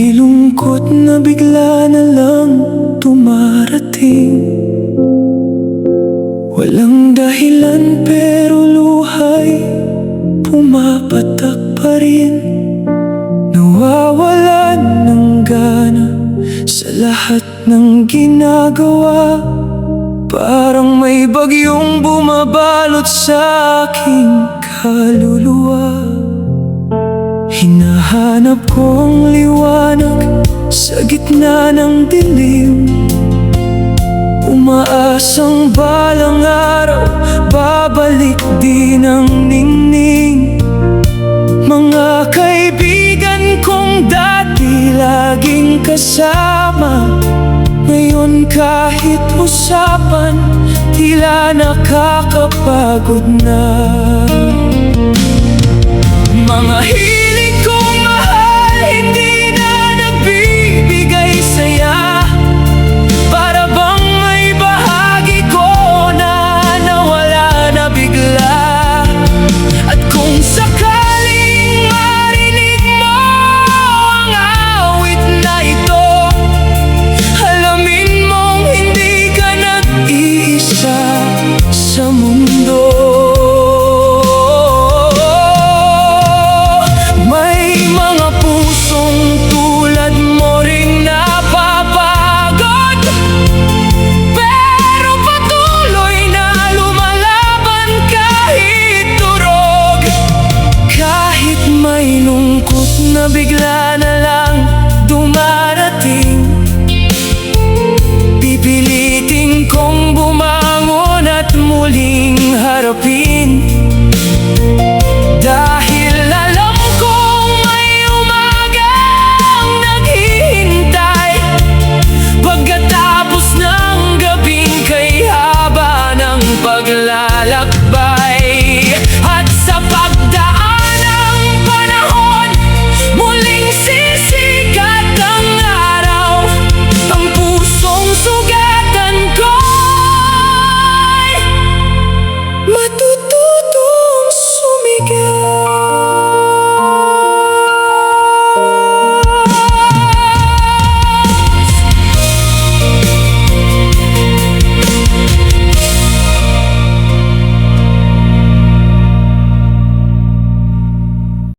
May lungkot na bigla na lang dumarating, walang dahilan pero luhay pumapatak pa rin. Nawawalan ng gana sa lahat ng ginagawa, parang may bagyong bumabalot sa aking kaluluwa. Hinahanap ko ang liwanag sa gitna ng dilim, umaasang balang araw babalik din ang ningning. Mga kaibigan kong dati laging kasama, ngayon kahit usapan tila nakakapagod na. Mga hiling kong mahal hindi na nagbibigay saya, para bang may bahagi ko na nawala na bigla. At kung sakaling marinig mo ang awit na ito, alamin mong hindi ka nag-iisa sa mundo. May mga pusong tulad mo ring napapagod, pero patuloy na lumalaban kahit durog. Kahit may lungkot na bigla na lang